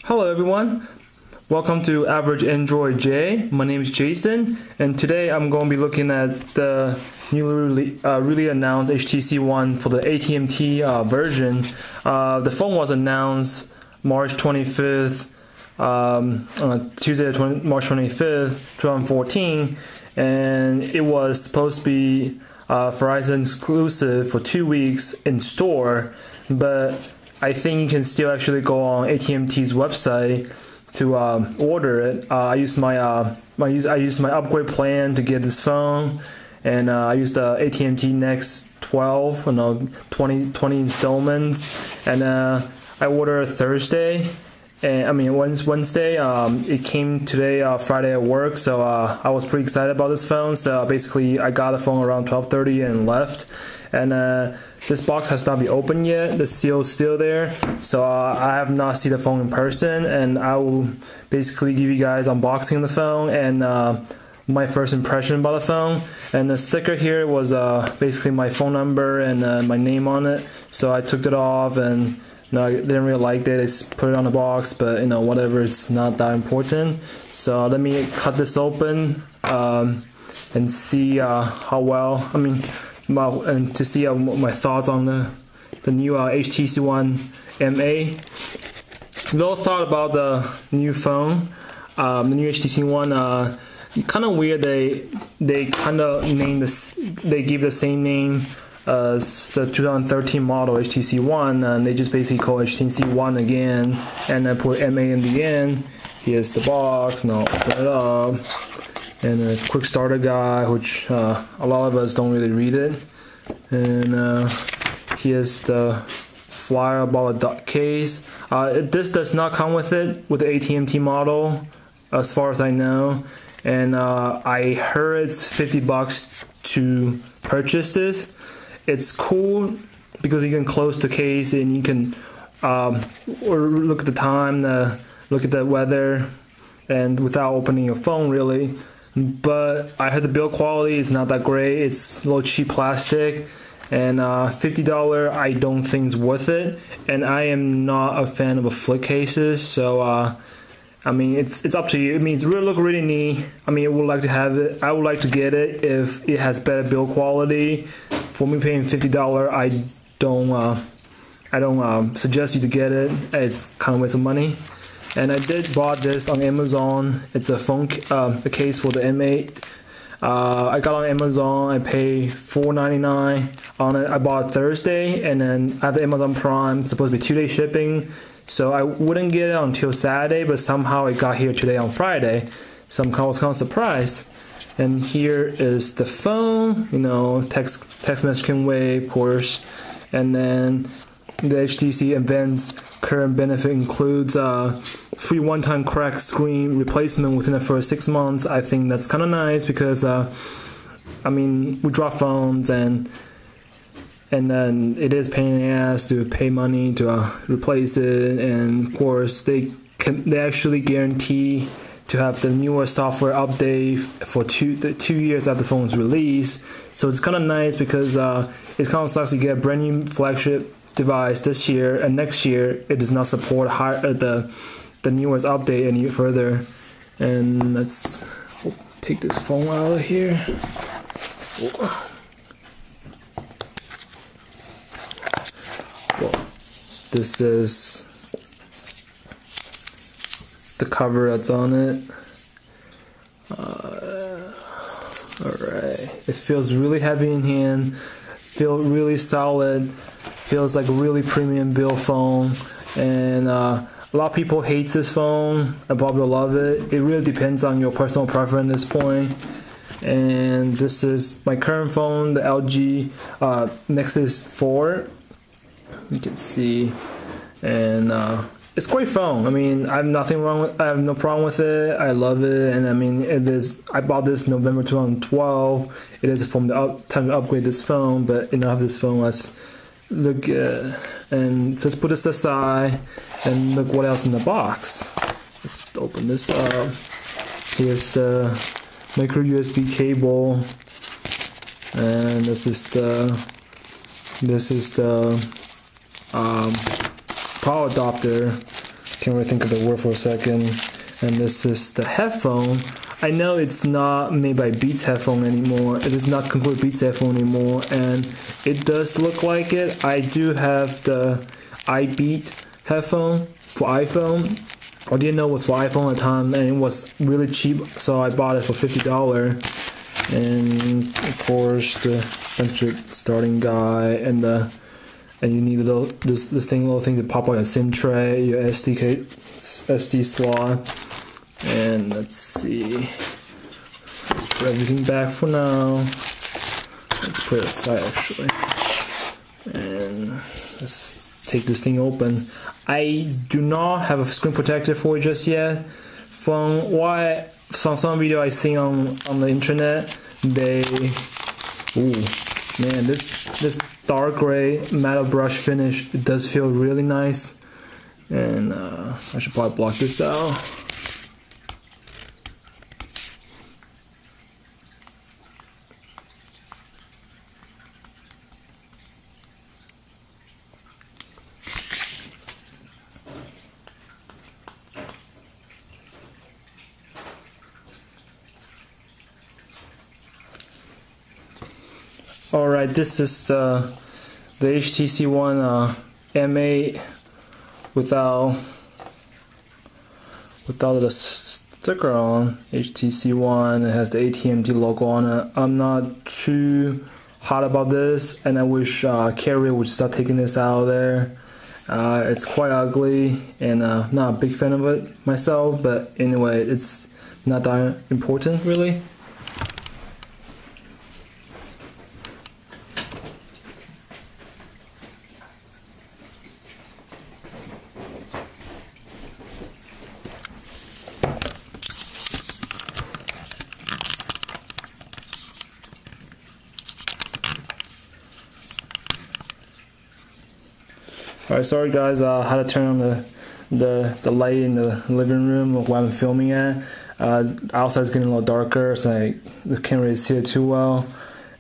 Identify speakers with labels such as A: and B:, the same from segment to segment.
A: Hello everyone, welcome to Average Android J. My name is Jason, and today I'm going to be looking at the newly really announced HTC One for the AT&T version. The phone was announced March 25th, Tuesday, March 25th, 2014, and it was supposed to be Verizon exclusive for 2 weeks in store, but I think you can still actually go on AT&T's website to order it. I used my upgrade plan to get this phone, and I used the AT&T Next 12, 20 installments, and I ordered Thursday. And Wednesday. It came today, Friday at work, so I was pretty excited about this phone. So basically, I got the phone around 12:30 and left. And this box has not been opened yet. The seal is still there, so I have not seen the phone in person. And I will basically give you guys unboxing the phone and my first impression about the phone. And the sticker here was basically my phone number and my name on it. So I took it off and. I didn't really like it. It's put it on the box, but whatever, it's not that important. So let me cut this open and see how well. And to see my thoughts on the new HTC One MA. Little thought about the new phone, the new HTC One. Kind of weird. They kind of named this. They give the same name as the 2013 model HTC One, and they just basically call HTC One again, and then put MA in the end. Here's the box. Now open it up, and it's a quick starter guide, which a lot of us don't really read it. And here's the flyer about the case. This does not come with it with the AT&T model, as far as I know. And I heard it's $50 to purchase this. It's cool because you can close the case and you can or look at the time, look at the weather, and without opening your phone really. But I heard the build quality is not that great. It's a little cheap plastic, and $50 I don't think is worth it. And I am not a fan of flip cases, so it's up to you. It's look really neat. I would like to have it. I would like to get it if it has better build quality. For me, paying $50, I don't suggest you to get it. It's kind of waste of money. And I did bought this on Amazon. It's a phone, a case for the M8. I got on Amazon. I paid $4.99 on it. I bought it Thursday, and then I have the Amazon Prime. It's supposed to be 2-day shipping. So I wouldn't get it until Saturday, but somehow it got here today on Friday. So I was kind of surprised. And here is the phone, text messaging way, of course. And then the HTC Advanced current benefit includes free one-time cracked screen replacement within the first 6 months. I think that's kind of nice because, we drop phones and then it is pain in the ass to pay money to replace it, and of course they actually guarantee to have the newer software update for 2 years after the phone's release. So it's kind of nice because it kind of sucks to get a brand new flagship device this year, and next year it does not support the newest update any further. And let's take this phone out of here. Well, this is the cover that's on it. Alright, it feels really heavy in hand, feels really solid, feels like a really premium build phone, and a lot of people hate this phone. I probably love it. It really depends on your personal preference at this point. And this is my current phone, the LG Nexus 4. You can see, and it's a great phone. I have nothing wrong with. I have no problem with it. I love it, and it is. I bought this November 2012. It is from the time to upgrade this phone, but enough of this phone. Let's look and just put this aside and look what else in the box. Let's open this up. Here's the micro USB cable, and this is the power adapter can't really think of the word for a second. And this is the headphone. I know it's not made by Beats headphone anymore. It is not complete Beats headphone anymore, and it does look like it. I do have the iBeat headphone for iPhone. I didn't know it was for iPhone at the time, and it was really cheap, so I bought it for $50. And of course, the bunch of starting guide and you need little thing to pop out your SIM tray, your SD slot. And let's see, put everything back for now. Let's put it aside actually, and let's take this thing open. I do not have a screen protector for it just yet. From some video I see on the internet, this dark gray matte brush finish, it does feel really nice, and I should probably block this out. Alright, this is the HTC One M8 without the sticker on. HTC One, it has the AT&T logo on it. I'm not too hot about this, and I wish Carrier would start taking this out of there. It's quite ugly, and not a big fan of it myself, but anyway, it's not that important really. Alright, sorry guys, I had to turn on the light in the living room while I'm filming it. Outside's getting a little darker, so I can't really see it too well.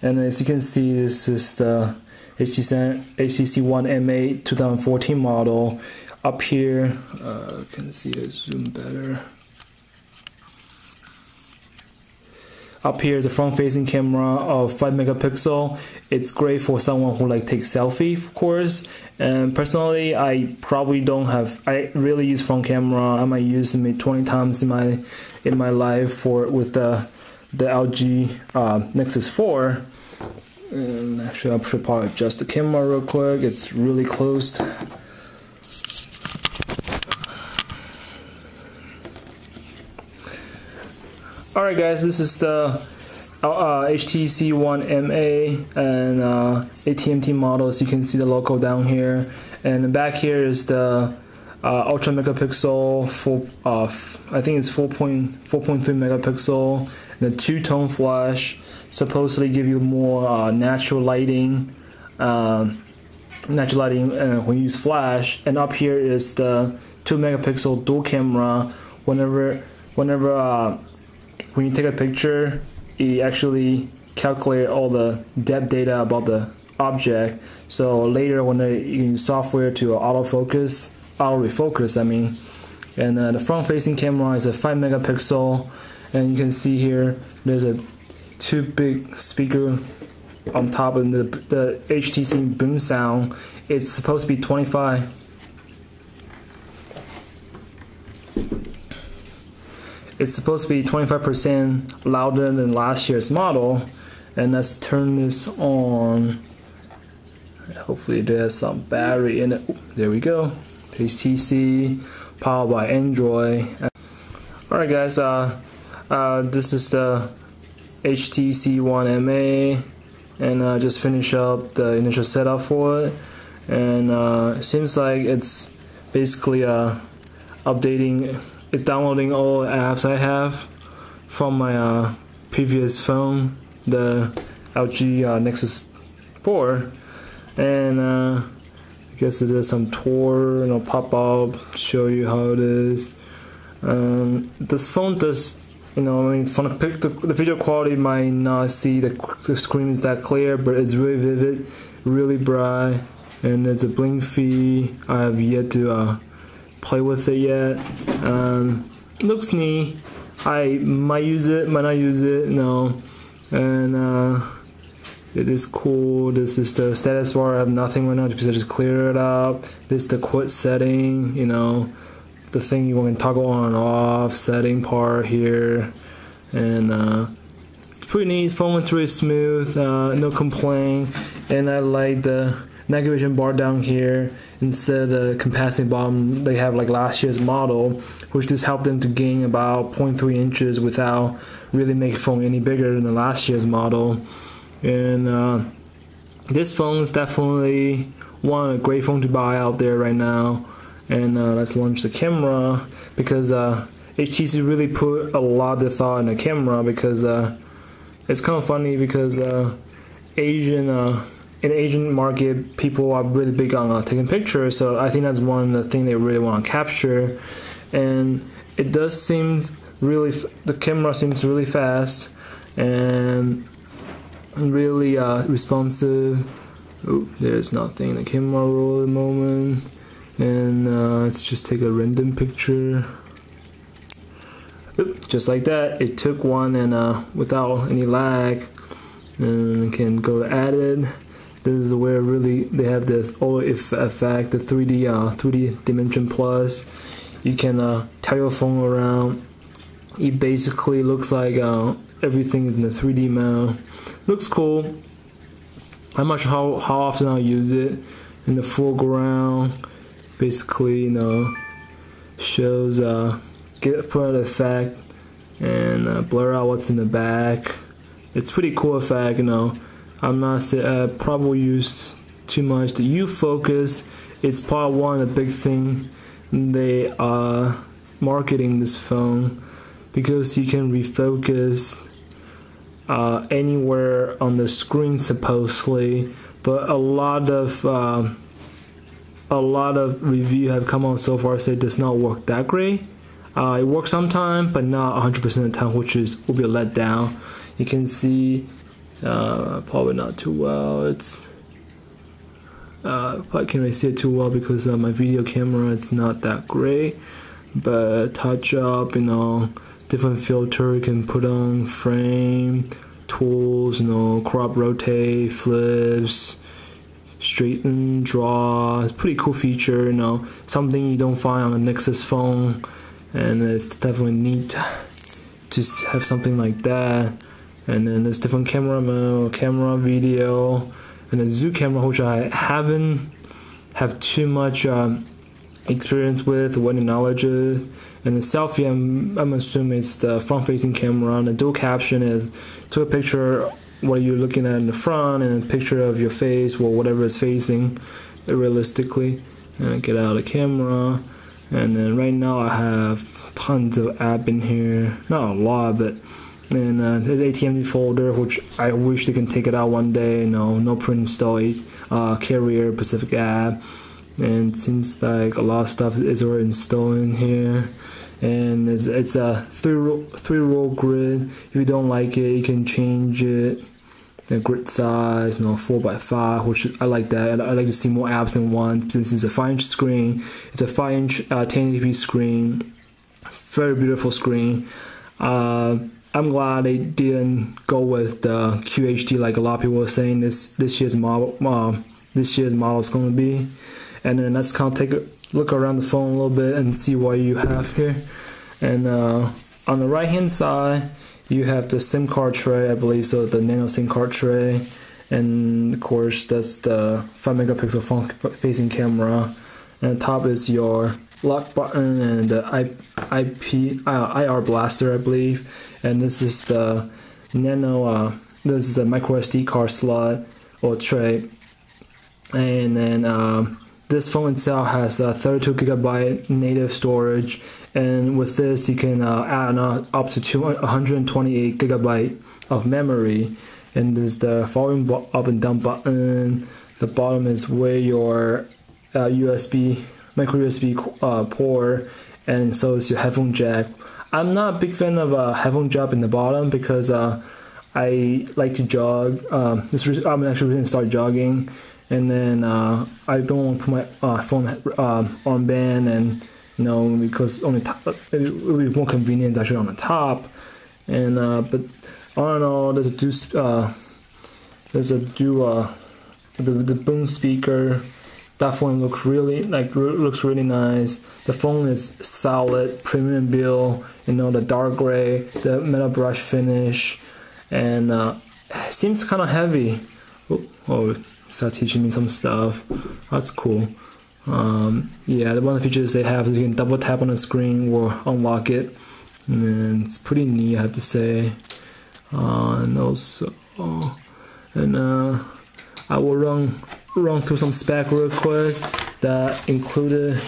A: And as you can see, this is the HTC One M8 2014 model. Up here, you can see it, zoom better. Up here is a front-facing camera of 5 megapixel. It's great for someone who takes selfie, of course. And personally, I probably don't have. I really use front camera. I might use it maybe 20 times in my life with the LG Nexus 4. And actually, I should probably adjust the camera real quick. It's really closed. Alright guys, this is the HTC One MA and AT&T models. You can see the logo down here, and back here is the ultra megapixel I think it's 4.3 megapixel, and the two-tone flash, supposedly give you more natural lighting when you use flash. And up here is the 2 megapixel dual camera. When you take a picture, it actually calculates all the depth data about the object. So later, when you use software to refocus, I mean. And the front-facing camera is a 5 megapixel, and you can see here there's a 2 big speaker on top of the HTC boom sound. It's supposed to be 25% louder than last year's model. And let's turn this on. Hopefully there's some battery in it. There we go. HTC, powered by Android. Alright guys, this is the HTC One MA, and I just finished up the initial setup for it. And it seems like it's basically it's downloading all the apps I have from my previous phone, the LG Nexus 4, and I guess it does some tour, pop up, show you how it is. This phone does, from the video quality, might not see the screen is that clear, but it's really vivid, really bright, and there's a blink fee. I have yet to play with it yet. Looks neat. I might use it, might not use it, no. And it is cool. This is the status bar. I have nothing right now because I just clear it up. This is the quit setting, you know, the thing you want to toggle on and off, setting part here. And it's pretty neat. Phone looks really smooth, no complaint. And I like the navigation bar down here. Instead of the capacitive bottom, they have like last year's model, which just helped them to gain about 0.3 inches without really making the phone any bigger than the last year's model. And this phone is definitely one of the great phone to buy out there right now. And let's launch the camera, because HTC really put a lot of thought in the camera, because it's kind of funny because in the Asian market, people are really big on taking pictures, so I think that's one of the things they really want to capture. And it does seem really, the camera seems really fast and really responsive. Oh, there's nothing in the camera roll at the moment. And let's just take a random picture. Oop, just like that, it took one, and without any lag. And can go to added. This is where really they have this effect, the 3D dimension plus. You can tell your phone around. It basically looks like everything is in the 3D mode. Looks cool. I'm not sure how often I'll use it. In the foreground, basically, you know, shows put an effect and blur out what's in the back. It's pretty cool effect, you know. I'm not probably used too much. The U focus is probably one of the big things they are marketing this phone, because you can refocus anywhere on the screen supposedly, but a lot of reviews have come out so far say it does not work that great. It works sometimes, but not 100% of the time, which will be a letdown. You can see probably not too well. It's probably can't really see it too well because my video camera, it's not that great. But touch up, you know, different filter you can put on, frame, tools, you know, crop, rotate, flips, straighten, draw. It's a pretty cool feature, you know, something you don't find on a Nexus phone, and it's definitely neat to have something like that. And then there's different camera mode, camera, video, and a zoom camera, which I haven't have too much experience with, what the knowledge is. And the selfie, I'm assuming it's the front-facing camera, and the dual caption is took a picture what you're looking at in the front and a picture of your face or whatever is facing realistically. And get out of the camera. And then right now I have tons of app in here, not a lot, but and there's AT&T folder, which I wish they can take it out one day. No pre-install carrier Pacific app, and it seems like a lot of stuff is already installed in here. And it's a three row grid. If you don't like it, you can change it. The grid size, 4x5, which I like that. I like to see more apps in one, since it's a 5-inch screen. It's a 5-inch 1080p screen. Very beautiful screen. I'm glad they didn't go with the QHD like a lot of people were saying this year's model is going to be. And then let's kind of take a look around the phone a little bit and see what you have here. And on the right hand side, you have the SIM card tray, I believe, so the nano SIM card tray. And of course, that's the 5 megapixel front facing camera. And on top is your lock button and the IR blaster, I believe. And this is the nano, this is the micro SD card slot or tray. And then this phone itself has 32GB native storage, and with this you can add up to 128GB of memory. And there's the volume up and down button. The bottom is where your micro USB port, and so is your headphone jack. I'm not a big fan of a headphone jack in the bottom because I like to jog. I'm actually going to start jogging, and then I don't want to put my phone armband and because on the top it would be more convenient actually on the top. And but all in all, there's a the boom speaker definitely looks really nice. The phone is solid, premium build, the dark gray, the metal brush finish, and seems kind of heavy. Oh, start teaching me some stuff. That's cool. Yeah, one of the features they have is you can double tap on the screen or unlock it, and it's pretty neat, I have to say. And also, I will run through some spec real quick that included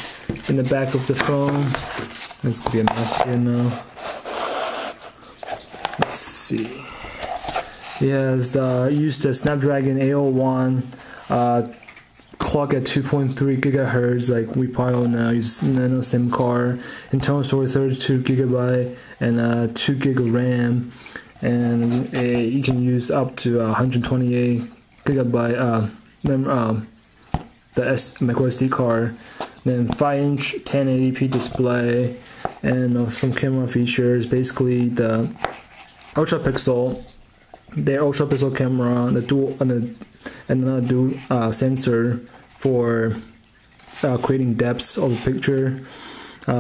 A: in the back of the phone. It's gonna be a mess here now. Let's see. It has used the Snapdragon 801 clock at 2.3 gigahertz, like we probably all know. Uses nano SIM card, internal storage 32 gigabyte, and 2 gig of RAM, and you can use up to 128 gigabyte the micro SD card. Then 5-inch 1080p display, and some camera features. Basically, the ultra pixel camera, the dual another dual sensor for creating depths of the picture,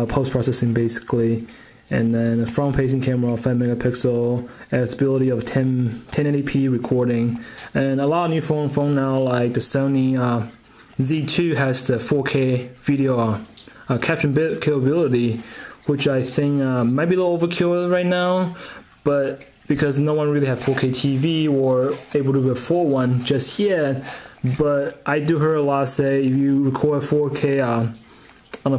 A: post processing basically. And then a front-facing camera of 5 megapixel, stability of 1080p recording, and a lot of new phone now, like the Sony Z2 has the 4K video capture capability, which I think might be a little overkill right now, but because no one really have 4K TV or able to afford one just yet. But I do hear a lot say if you record 4K on a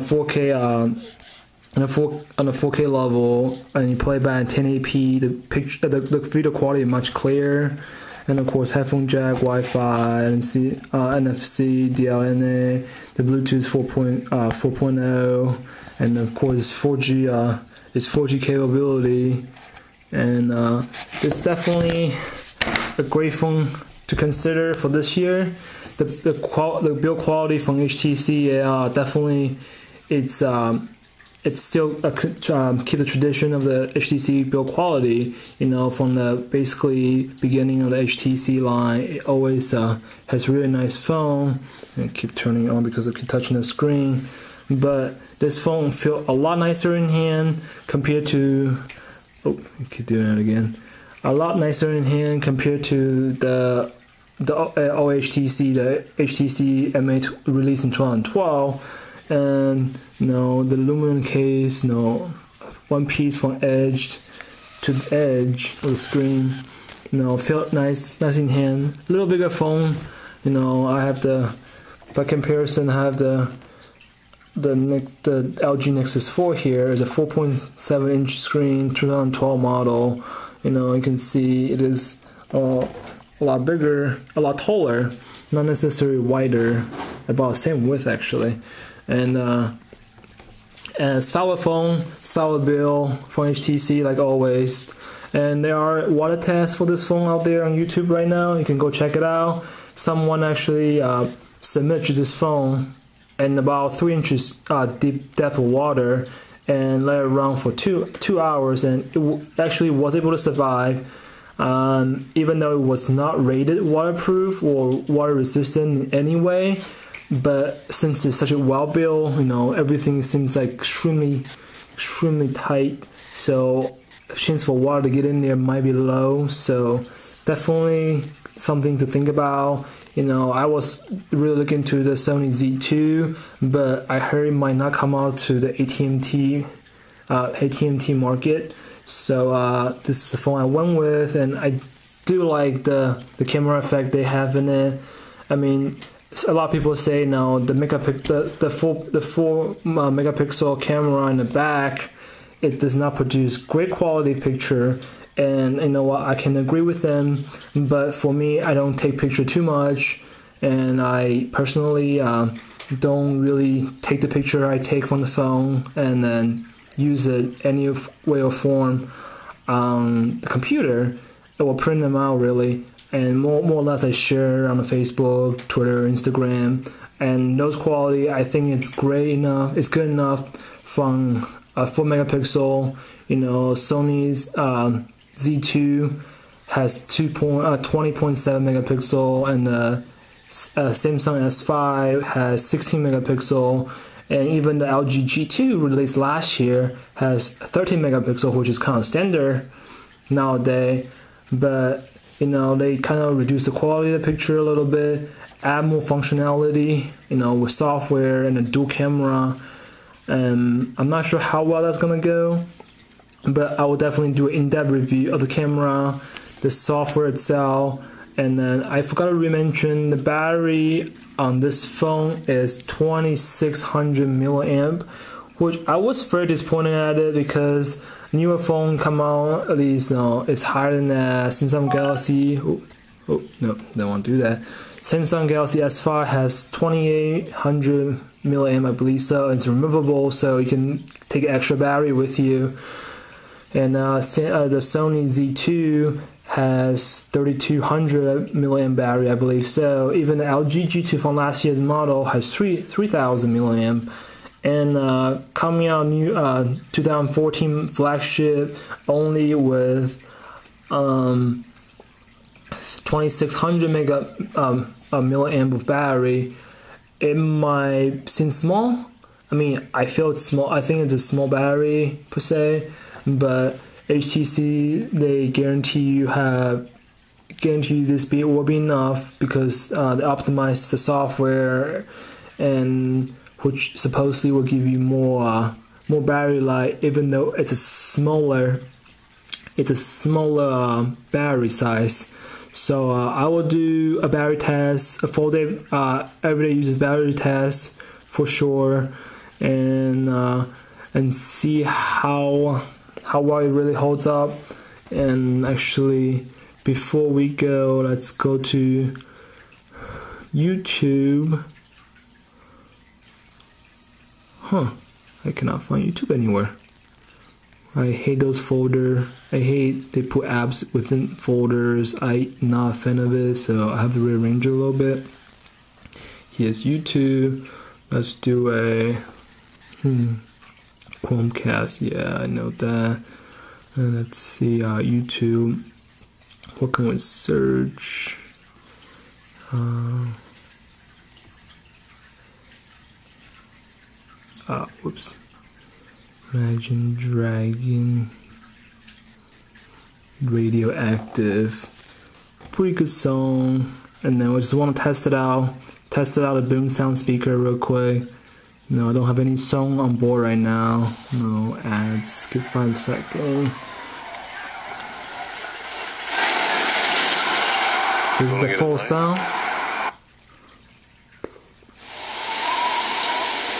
A: 4K level and you play back at 1080p, the video quality is much clearer. And of course, headphone jack, Wi-Fi, NFC, DLNA, the Bluetooth 4.0, and of course 4G capability. And it's definitely a great phone to consider for this year. The build quality from HTC, definitely it's still keep the tradition of the HTC build quality, from the basically beginning of the HTC line. It always has really nice phone. And keep turning it on because I keep touching the screen. But this phone feels a lot nicer in hand compared to, keep doing it again. A lot nicer in hand compared to the HTC M8 released in 2012. And the aluminum case, one piece from edge to the edge of the screen, felt nice in hand. A little bigger phone, I have by comparison, I have the LG Nexus 4 here. Is a 4.7 inch screen, 2012 model. You can see it is a lot bigger, a lot taller, not necessarily wider, about the same width actually. And solid phone, solid build from HTC like always. And there are water tests for this phone out there on YouTube right now. You can go check it out. Someone actually submitted this phone in about 3 inches deep depth of water and let it run for two hours, and it actually was able to survive. Even though it was not rated waterproof or water resistant in any way. But since it's such a well built, everything seems like extremely tight. So chance for water to get in there might be low. So definitely something to think about. I was really looking to the Sony Z2, but I heard it might not come out to the AT&T market. So this is the phone I went with, and I do like the camera effect they have in it. I mean, a lot of people say the 4 megapixel camera in the back, it does not produce great quality picture, and you know what, I can agree with them. But for me, I don't take picture too much, and I personally don't really take the picture I take from the phone and then use it any way or form on the computer. It will print them out really. And more or less I share on the Facebook, Twitter, Instagram, and those quality, I think it's great enough, it's good enough from 4 megapixel. You know, Sony's Z2 has 20.7 megapixel, and the Samsung S5 has 16 megapixel, and even the LG G2 released last year has 13 megapixel, which is kind of standard nowadays. But you know, they kind of reduce the quality of the picture a little bit, add more functionality, you know, with software and a dual camera. And I'm not sure how well that's gonna go, but I will definitely do an in-depth review of the camera, the software itself. And then I forgot to mention the battery on this phone is 2600 milliamp, which I was very disappointed at it because newer phone come out, at least it's higher than that. Samsung Galaxy, oh no, don't want to do that. Samsung Galaxy S5 has 2800 milliamp, I believe so. It's removable, so you can take an extra battery with you. And the Sony Z2 has 3200 milliamp battery, I believe so. Even the LG G2 from last year's model has 3000 milliamp. And coming out new 2014 flagship only with 2600 milliamp of battery. It might seem small. I mean, I feel it's small. I think it's a small battery per se, but HTC, they guarantee this speed will be enough because they optimize the software, and which supposedly will give you more battery life, even though it's a smaller battery size. So I will do a battery test, a full day everyday uses battery test for sure, and see how well it really holds up. And actually, before we go, let's go to YouTube. I cannot find YouTube anywhere. I hate those folders. I hate they put apps within folders. I'm not a fan of it, so I have to rearrange it a little bit. Here's YouTube. Let's do a Chromecast. Yeah, I know that. And let's see, YouTube. What can we search? Whoops. Imagine Dragon. Radioactive. Pretty good song. And then we just want to test it out. Test it out a boom sound speaker real quick. No, I don't have any song on board right now. No ads. Skip 5 seconds. This is the full sound.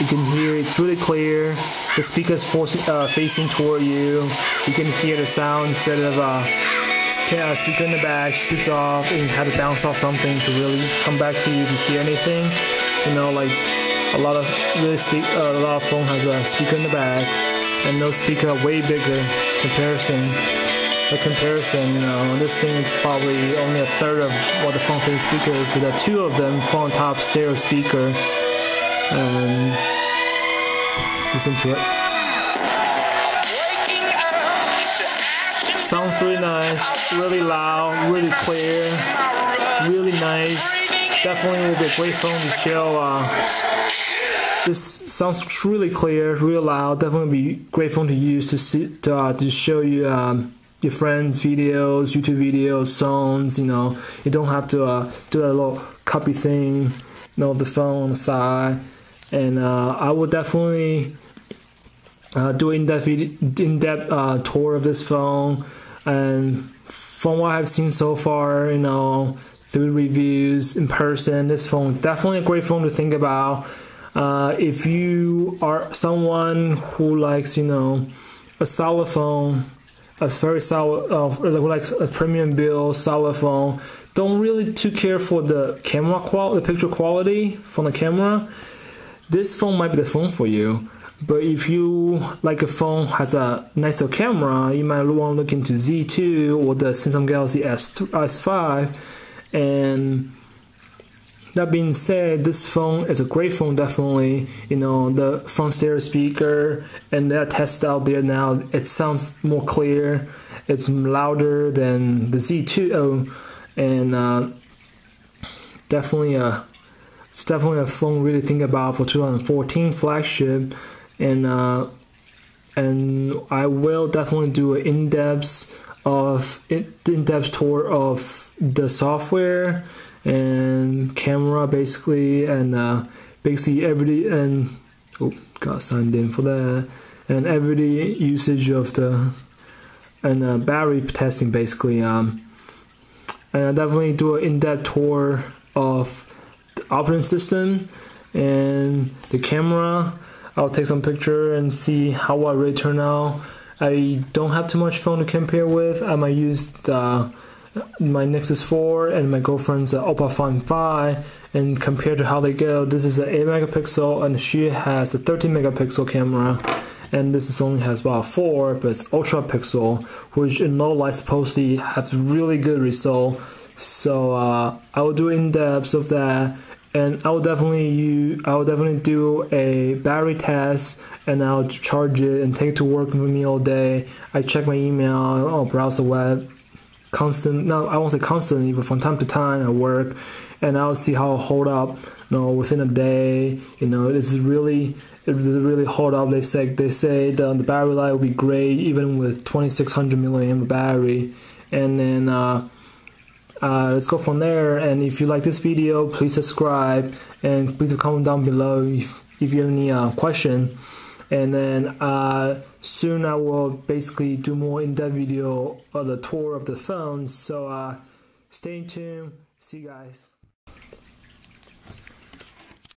A: You can hear it's really clear. The speaker's facing toward you. You can hear the sound instead of speaker in the back shoots off and you have to bounce off something to really come back to you to hear anything. You know, like a lot of phone has a speaker in the back, and those speakers are way bigger comparison. The comparison, you know, this thing is probably only a third of what the front facing speaker is, but there are two of them front top stereo speaker. Listen to it. Sounds really nice, really loud, really clear, really nice. Definitely will be a great phone to show. This sounds really clear, really loud. Definitely be a great phone to use to show you your friends' videos, YouTube videos, songs. You know, you don't have to do a little copy thing, you know, of the phone on the side. And I will definitely do an in-depth tour of this phone. And from what I've seen so far, you know, through reviews in person, this phone is definitely a great phone to think about. If you are someone who likes, you know, a solid phone, a very solid, who likes a premium build solid phone, don't really too care for the camera quality, the picture quality from the camera, this phone might be the phone for you. But if you like a phone has a nicer camera, you might want to look into Z2 or the Samsung Galaxy S5. And That being said, this phone is a great phone, definitely. You know, the front stereo speaker and that test out there now, it sounds more clear. It's louder than the Z2, and it's definitely a phone really think about for 2014 flagship, and I will definitely do an in-depth tour of the software and camera, basically, and basically everyday, and got signed in for that, and everyday usage of the and battery testing, basically. And I definitely do an in-depth tour of the operating system and the camera. I'll take some picture and see how I really turn out. I don't have too much phone to compare with. I might use my Nexus 4 and my girlfriend's Oppo Find 5, and compared to how they go, this is an 8 megapixel and she has a 13 megapixel camera, and this only has about 4, but it's ultra pixel, which in low light supposedly has really good result. So I will do in-depth of that, and I will definitely do a battery test, and I'll charge it and take it to work with me all day. I check my email, I'll browse the web, I won't say constantly, but from time to time at work, and I'll see how it hold up. Within a day, it's really hold up. They say the battery life will be great even with 2600 milliamp battery, and then let's go from there. And if you like this video, please subscribe and please comment down below if you have any question. And then soon I will basically do more in-depth video of the tour of the phone. So stay tuned. See you guys.